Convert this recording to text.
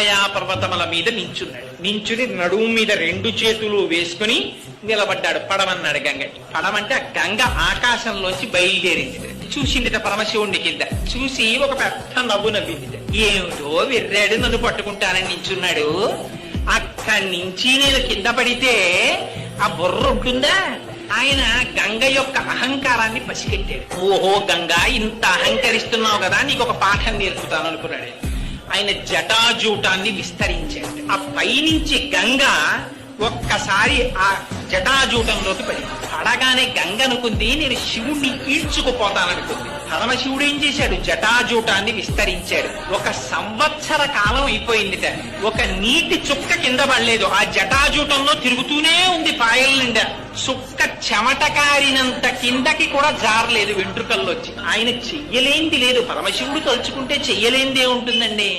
హిమాలయ పర్వతముల మీద నించుని నడుము మీద 2 చేతులు వేసుకుని నిలబడ్డాడు. పడమన్నాడు గంగకి. పడమంటే ఆ గంగ ఆకాశంలోంచి బయలుదేరింది. చూసిందిట పరమశివుణ్ణి కింద. చూసి ఒక పెద్ద నవ్వు నవ్వింది. ఏమిటో విర్రాడు, నన్ను పట్టుకుంటానని నించున్నాడు. అక్కడి నుంచి నేను కింద పడితే ఆ బుర్ర ఉంటుందా? ఆయన గంగ యొక్క అహంకారాన్ని పసిగట్టాడు. ఓహో గంగా, ఇంత అహంకరిస్తున్నావు కదా, నీకు ఒక పాఠం నేర్పుతాను అనుకున్నాడు. ఆయన జటాజూటాన్ని విస్తరించాడు. ఆ పైనుంచి గంగ ఒక్కసారి ఆ జటాజూటంలోకి పడగానే గంగ అనుకుంది నేను శివుణ్ణి ఈడ్చుకుపోతాననుకుంది. పరమశివుడు ఏం చేశాడు? జటాజూటాన్ని విస్తరించాడు. 1 సంవత్సర కాలం అయిపోయిందిట. ఒక నీటి చుక్క కింద పడలేదు. ఆ జటాజూటంలో తిరుగుతూనే ఉంది పాయల నిండా. చుక్క చెమట కారినంత కిందకి కూడా జారలేదు వెంట్రుకల్లోంచి. ఆయన చెయ్యలేంది లేదు. పరమశివుడు తలుచుకుంటే చెయ్యలేందే ఉంటుందండి.